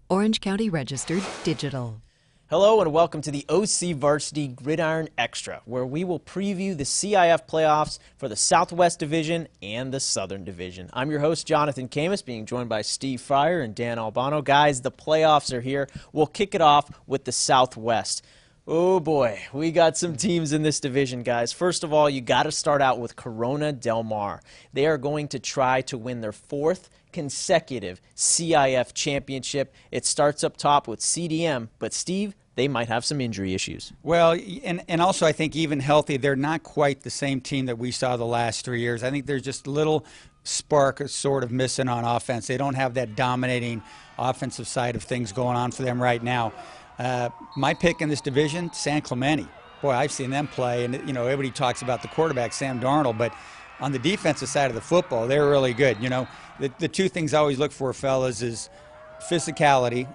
Orange County Registered Digital. Hello and welcome to the OCVarsity Gridiron Extra, where we will preview the CIF playoffs for the Southwest Division and the Southern Division. I'm your host, Jonathan Khamis, being joined by Steve Fryer and Dan Albano. Guys, the playoffs are here. We'll kick it off with the Southwest. Oh boy, we got some teams in this division, guys. First of all, you got to start out with Corona Del Mar. They are going to try to win their fourth consecutive CIF championship. It starts up top with CDM, but Steve, they might have some injury issues. Well, and also I think even healthy, they're not quite the same team that we saw the last 3 years. I think there's just a little spark sort of missing on offense. They don't have that dominating offensive side of things going on for them right now. My pick in this division, San Clemente. Boy, I've seen them play, and you know everybody talks about the quarterback, Sam Darnold, but on the defensive side of the football, they're really good. You know, the two things I always look for, fellas, is physicality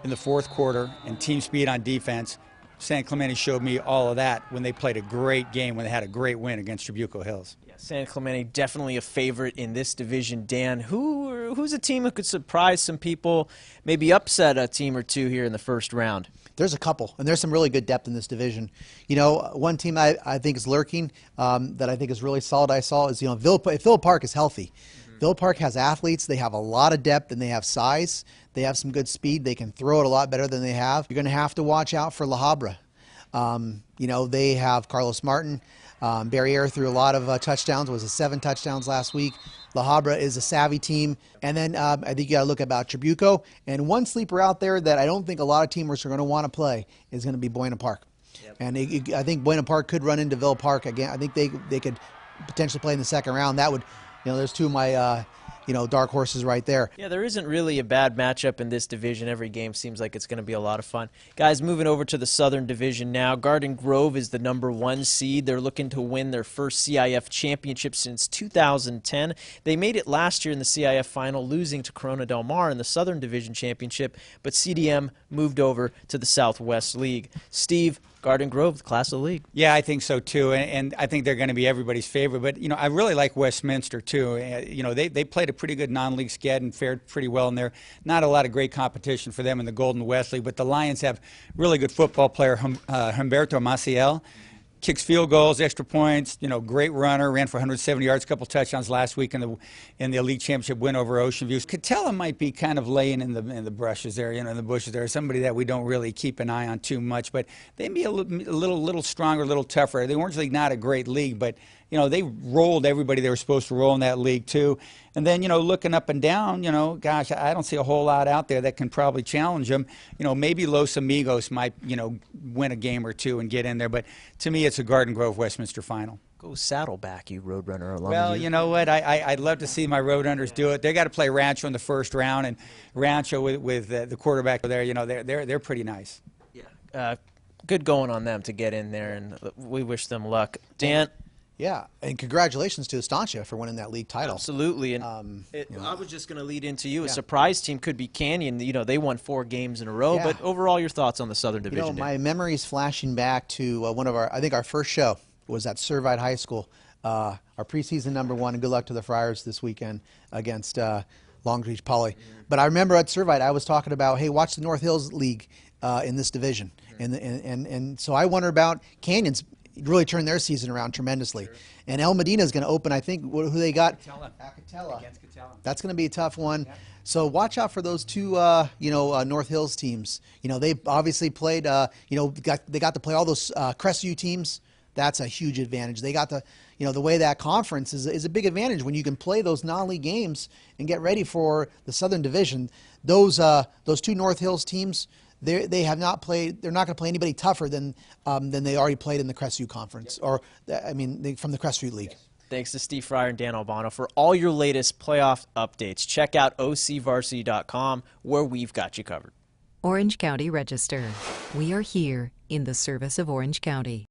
in the fourth quarter and team speed on defense. San Clemente showed me all of that when they played a great game, when they had a great win against Trabuco Hills. Yeah, San Clemente definitely a favorite in this division. Dan, who's a team who could surprise some people, maybe upset a team or two here in the first round? There's a couple, and there's some really good depth in this division. You know, one team I think is lurking that I think is really solid I saw is, you know, Villa Park is healthy. Villa Park has athletes. They have a lot of depth, and they have size. They have some good speed. They can throw it a lot better than they have. You're going to have to watch out for La Habra. You know, they have Carlos Martin. Barriere threw a lot of touchdowns. Was 7 touchdowns last week. La Habra is a savvy team. And then I think you got to look about Trabuco. And one sleeper out there that I don't think a lot of teamers are going to want to play is going to be Buena Park. Yep. And I think Buena Park could run into Villa Park again. I think they could potentially play in the second round. That would, you know, there's two of my you know, dark horses right there. Yeah, there isn't really a bad matchup in this division. Every game seems like it's going to be a lot of fun. Guys, moving over to the Southern Division now. Garden Grove is the #1 seed. They're looking to win their first CIF championship since 2010. They made it last year in the CIF final, losing to Corona Del Mar in the Southern Division championship, but CDM moved over to the Southwest League. Steve, Garden Grove, the class of the league. Yeah, I think so too, and I think they're going to be everybody's favorite. But you know, I really like Westminster too. You know, they played a pretty good non-league sched and fared pretty well in there. Not a lot of great competition for them in the Golden West League, but the Lions have really good football player Humberto Maciel. Kicks field goals, extra points, you know, great runner, ran for 170 yards, a couple touchdowns last week in the elite championship win over Ocean View. Catella might be kind of laying in the brushes there, you know, in the bushes there. Somebody that we don't really keep an eye on too much, but they may be a little stronger, a little tougher. The Orange League not a great league, but you know, they rolled everybody they were supposed to roll in that league too. And then, you know, looking up and down, you know, gosh, I don't see a whole lot out there that can probably challenge them. You know, maybe Los Amigos might, you know, win a game or two and get in there. But to me, it's a Garden Grove Westminster final. Go Saddleback, you Roadrunner alum. Well, you know what? I'd love to see my Roadrunners do it. They got to play Rancho in the first round, and Rancho with the quarterback there, you know, they're pretty nice. Yeah, good going on them to get in there, and we wish them luck. Dan. Yeah, and congratulations to Estancia for winning that league title. Absolutely, and I was just going to lead into you. A surprise team could be Canyon. You know, they won 4 games in a row, but overall, your thoughts on the Southern Division? You know, my memory is flashing back to one of I think our first show was at Servite High School, our preseason #1, and good luck to the Friars this weekend against Long Beach Poly. But I remember at Servite, I was talking about, hey, watch the North Hills League in this division, and so I wonder about Canyon's. Really turned their season around tremendously. Sure. And El Medina is going to open, I think, who they got? Acatella. Against Catella. That's going to be a tough one. Yep. So watch out for those two, you know, North Hills teams. You know, they obviously played, you know, they got to play all those Crestview teams. That's a huge advantage. They got the, you know, the way that conference is a big advantage when you can play those non-league games and get ready for the Southern Division. Those two North Hills teams, they have not played. They're not going to play anybody tougher than they already played in the Crestview Conference, or I mean, from the Crestview League. Thanks to Steve Fryer and Dan Albano for all your latest playoff updates. Check out OCVarsity.com, where we've got you covered. Orange County Register. We are here in the service of Orange County.